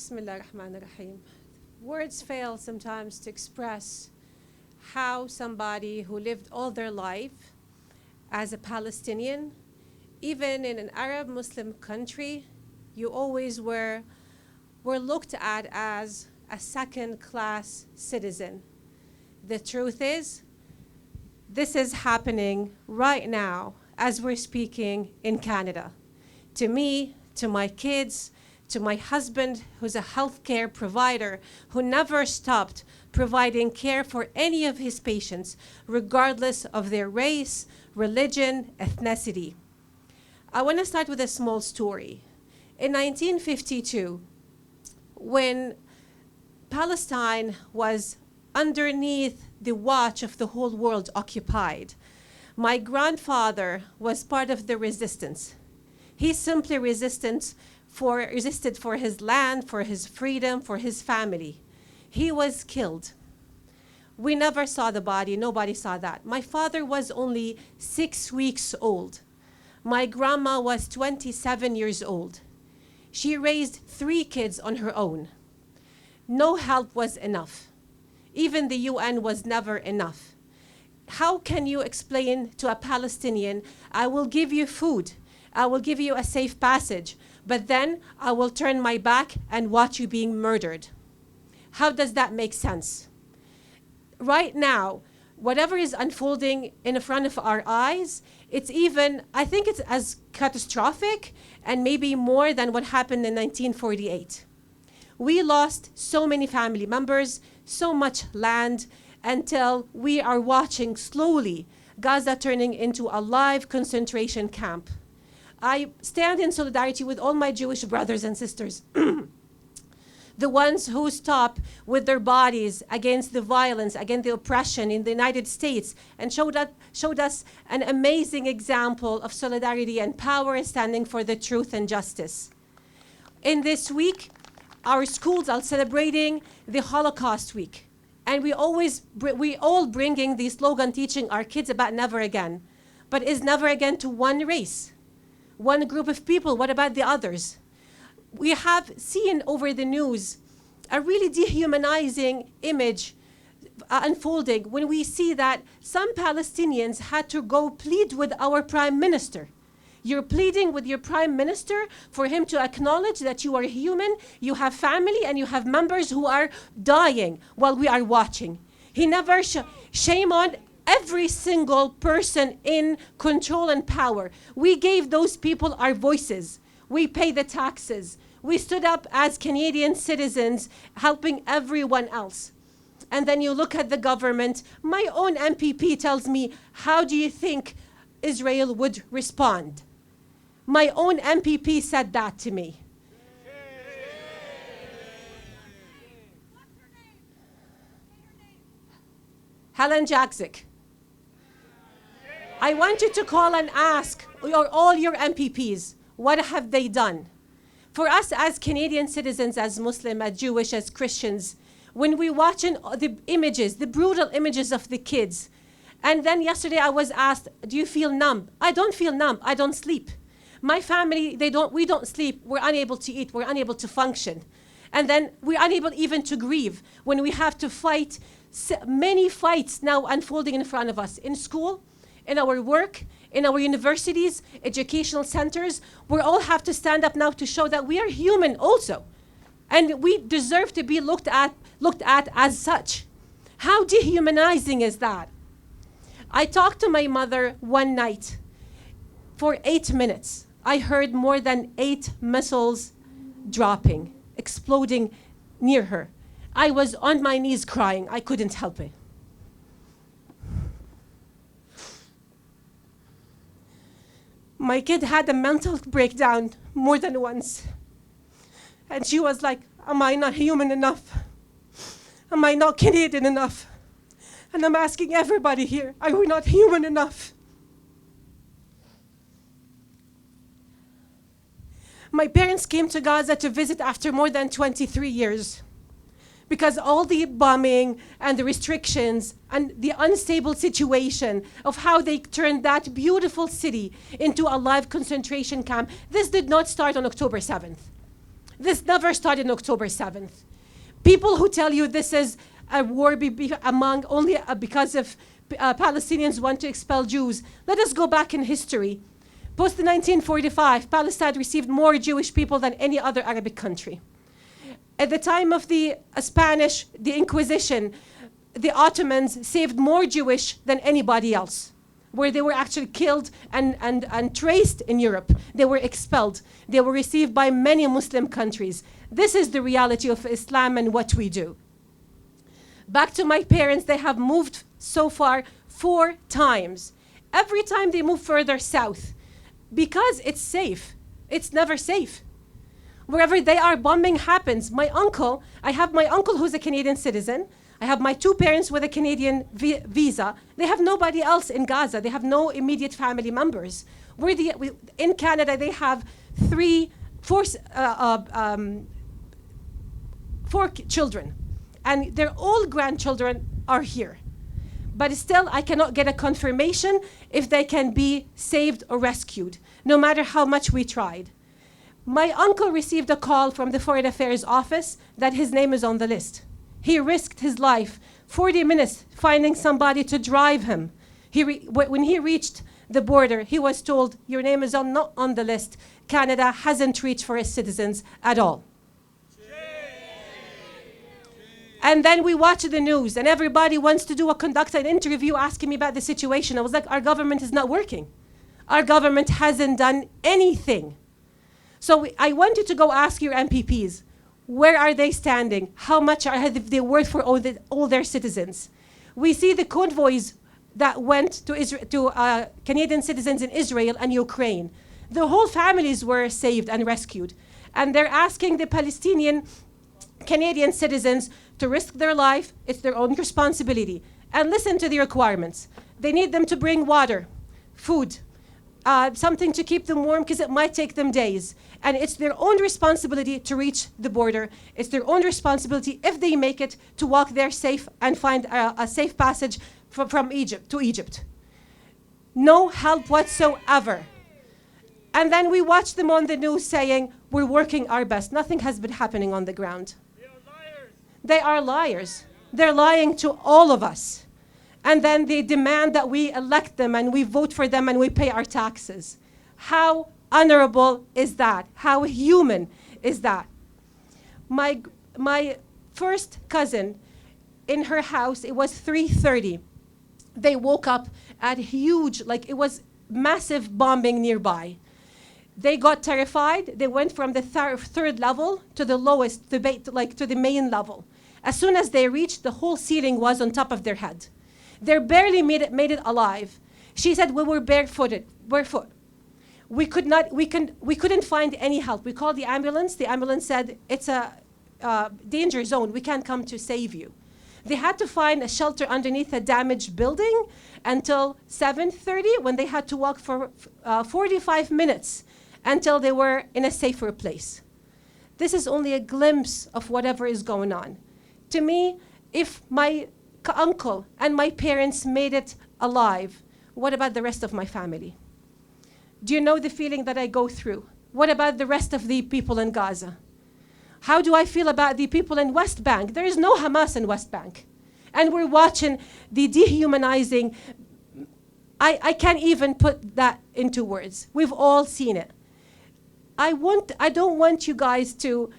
Bismillah ar-Rahman ar-Rahim. Words fail sometimes to express how somebody who lived all their life as a Palestinian, even in an Arab Muslim country, you always were looked at as a second-class citizen. The truth is, this is happening right now as we're speaking in Canada. To me, to my kids, to my husband, who's a healthcare provider, who never stopped providing care for any of his patients, regardless of their race, religion, ethnicity. I want to start with a small story. In 1952, when Palestine was underneath the watch of the whole world occupied, my grandfather was part of the resistance. He simply resisted for his land, for his freedom, for his family. He was killed. We never saw the body, nobody saw that. My father was only 6 weeks old. My grandma was 27 years old. She raised 3 kids on her own. No help was enough. Even the UN was never enough. How can you explain to a Palestinian, I will give you food, I will give you a safe passage, but then I will turn my back and watch you being murdered? How does that make sense? Right now, whatever is unfolding in front of our eyes, I think it's as catastrophic and maybe more than what happened in 1948. We lost so many family members, so much land, until we are watching slowly Gaza turning into a live concentration camp. I stand in solidarity with all my Jewish brothers and sisters, the ones who stop with their bodies against the violence, against the oppression in the United States, and showed us an amazing example of solidarity and power standing for the truth and justice. In this week, our schools are celebrating the Holocaust week. And we all bringing the slogan teaching our kids about never again. But is never again to one race, one group of people? What about the others? We have seen over the news a really dehumanizing image unfolding when we see that some Palestinians had to go plead with our prime minister. You're pleading with your prime minister for him to acknowledge that you are human, you have family, and you have members who are dying while we are watching. He never shame on every single person in control and power. We gave those people our voices. We pay the taxes. We stood up as Canadian citizens, helping everyone else. And then you look at the government. My own MPP tells me, how do you think Israel would respond? My own MPP said that to me. Helen Jaksic. I want you to call and ask all your MPPs, what have they done? For us as Canadian citizens, as Muslim, as Jewish, as Christians, when we watch the images, the brutal images of the kids, and then yesterday I was asked, do you feel numb? I don't feel numb, I don't sleep. My family, we don't sleep, we're unable to eat, we're unable to function. And then we're unable even to grieve when we have to fight many fights now unfolding in front of us in school, in our work, in our universities, educational centers. We all have to stand up now to show that we are human also. And we deserve to be looked at as such. How dehumanizing is that? I talked to my mother one night for 8 minutes. I heard more than 8 missiles dropping, exploding near her. I was on my knees crying. I couldn't help it. My kid had a mental breakdown more than once. And she was like, am I not human enough? Am I not Canadian enough? And I'm asking everybody here, are we not human enough? My parents came to Gaza to visit after more than 23 years because all the bombing and the restrictions and the unstable situation of how they turned that beautiful city into a live concentration camp, this did not start on October 7th. This never started on October 7th. People who tell you this is a war among only because of Palestinians want to expel Jews. Let us go back in history. Post 1945, Palestine received more Jewish people than any other Arabic country. At the time of the Spanish, the Inquisition, the Ottomans saved more Jewish than anybody else, where they were actually killed and traced in Europe. They were expelled. They were received by many Muslim countries. This is the reality of Islam and what we do. Back to my parents, they have moved so far 4 times. Every time they move further south, because it's safe. It's never safe. Wherever they are, bombing happens. I have my uncle who's a Canadian citizen. I have my 2 parents with a Canadian visa. They have nobody else in Gaza. They have no immediate family members. In Canada, they have 4 children. And their all grandchildren are here. But still, I cannot get a confirmation if they can be saved or rescued, no matter how much we tried. My uncle received a call from the Foreign Affairs Office that his name is on the list. He risked his life, 40 minutes, finding somebody to drive him. When he reached the border, he was told, your name is not on the list. Canada hasn't reached for its citizens at all. And then we watch the news, and everybody wants to conduct an interview asking me about the situation. I was like, our government is not working. Our government hasn't done anything. So I wanted to go ask your MPPs, where are they standing? How much have they worked for all their citizens? We see the convoys that went to Canadian citizens in Israel and Ukraine. The whole families were saved and rescued. And they're asking the Palestinian Canadian citizens to risk their life. It's their own responsibility. And listen to the requirements. They need them to bring water, food, something to keep them warm because it might take them days. And it's their own responsibility to reach the border. It's their own responsibility, if they make it, to walk there safe and find a safe passage from Egypt to Egypt. No help whatsoever. And then we watch them on the news saying, we're working our best. Nothing has been happening on the ground. They are liars. They're lying to all of us. And then they demand that we elect them and we vote for them and we pay our taxes. How honorable is that? How human is that? My first cousin, in her house, it was 3:30. They woke up at huge, it was massive bombing nearby. They got terrified. They went from the third level to the lowest, to the main level. As soon as they reached, the whole ceiling was on top of their head. They barely made it alive. She said, we were barefoot. We couldn't find any help. We called the ambulance. The ambulance said, it's a danger zone. We can't come to save you. They had to find a shelter underneath a damaged building until 7:30, when they had to walk for 45 minutes until they were in a safer place. This is only a glimpse of whatever is going on. To me, if my uncle and my parents made it alive, what about the rest of my family? Do you know the feeling that I go through? What about the rest of the people in Gaza? How do I feel about the people in West Bank? There is no Hamas in West Bank. And we're watching the dehumanizing. I can't even put that into words. We've all seen it. I don't want you guys to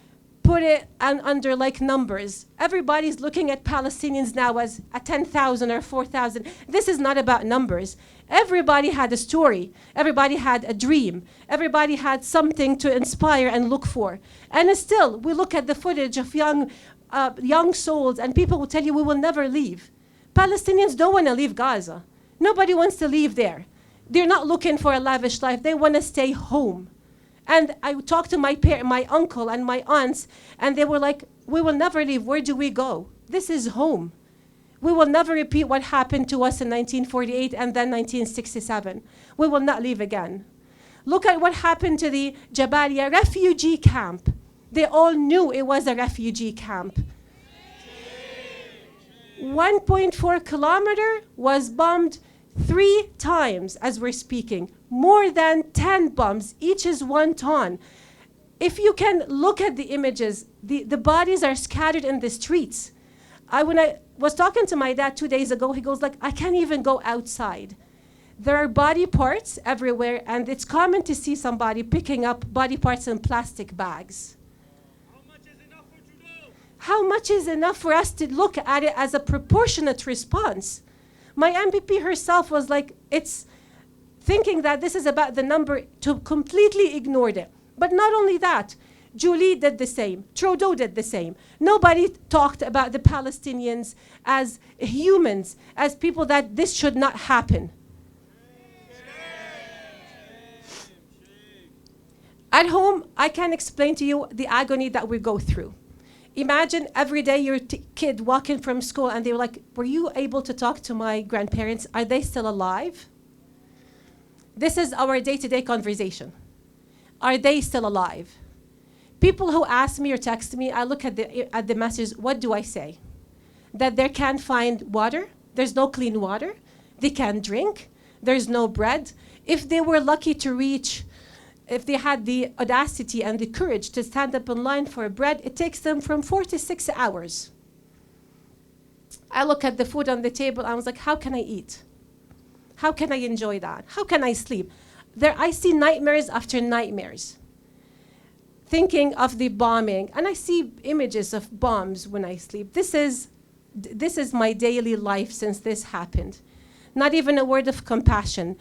put it under numbers. Everybody's looking at Palestinians now as 10,000 or 4,000. This is not about numbers. Everybody had a story. Everybody had a dream. Everybody had something to inspire and look for. And still, we look at the footage of young souls, and people will tell you, we will never leave. Palestinians don't want to leave Gaza. Nobody wants to leave there. They're not looking for a lavish life. They want to stay home. And I talked to my uncle and my aunts, and they were like, we will never leave. Where do we go? This is home. We will never repeat what happened to us in 1948 and then 1967. We will not leave again. Look at what happened to the Jabalia refugee camp. They all knew it was a refugee camp. 1.4 kilometer was bombed 3 times as we're speaking. More than 10 bombs, each is 1 ton. If you can look at the images, the bodies are scattered in the streets. When I was talking to my dad 2 days ago, he goes like, I can't even go outside. There are body parts everywhere, and it's common to see somebody picking up body parts in plastic bags. How much is enough for Trudeau? How much is enough for us to look at it as a proportionate response? My MPP herself was like, it's thinking that this is about the number, to completely ignored it. But not only that, Julie did the same. Trudeau did the same. Nobody talked about the Palestinians as humans, as people that this should not happen. At home, I can't explain to you the agony that we go through. Imagine every day your kid walking from school and they were like, were you able to talk to my grandparents? Are they still alive? This is our day-to-day conversation. Are they still alive? People who ask me or text me, I look at the messages, what do I say? That they can't find water, there's no clean water, they can't drink, there's no bread. If they were lucky to reach, if they had the audacity and the courage to stand up in line for bread, it takes them from 4 to 6 hours. I look at the food on the table, I was like, how can I eat? How can I enjoy that? How can I sleep? I see nightmares after nightmares. Thinking of the bombing, and I see images of bombs when I sleep. This is my daily life since this happened. Not even a word of compassion.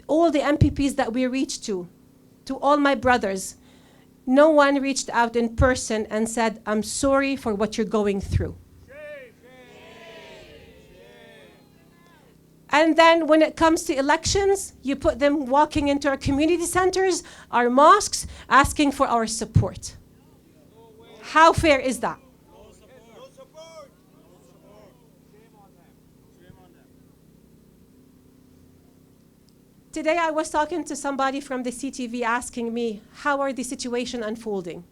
All the MPPs that we reached to all my brothers, no one reached out in person and said, I'm sorry for what you're going through. And then when it comes to elections, you put them walking into our community centers, our mosques, asking for our support. How fair is that? No support. Shame on them. Shame on them. Today I was talking to somebody from the CTV asking me, how are the situation unfolding?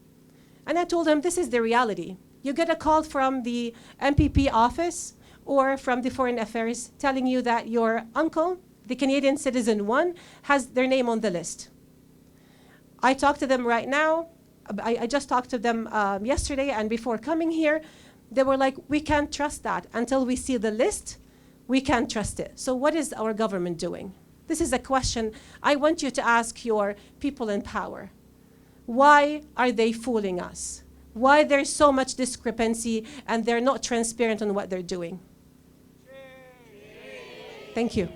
And I told him, this is the reality. You get a call from the MPP office or from the Foreign Affairs telling you that your uncle, the Canadian citizen one, has their name on the list. I talked to them right now. I just talked to them yesterday and before coming here. They were like, we can't trust that. Until we see the list, we can't trust it. So what is our government doing? This is a question I want you to ask your people in power. Why are they fooling us? Why there's so much discrepancy and they're not transparent on what they're doing? Thank you.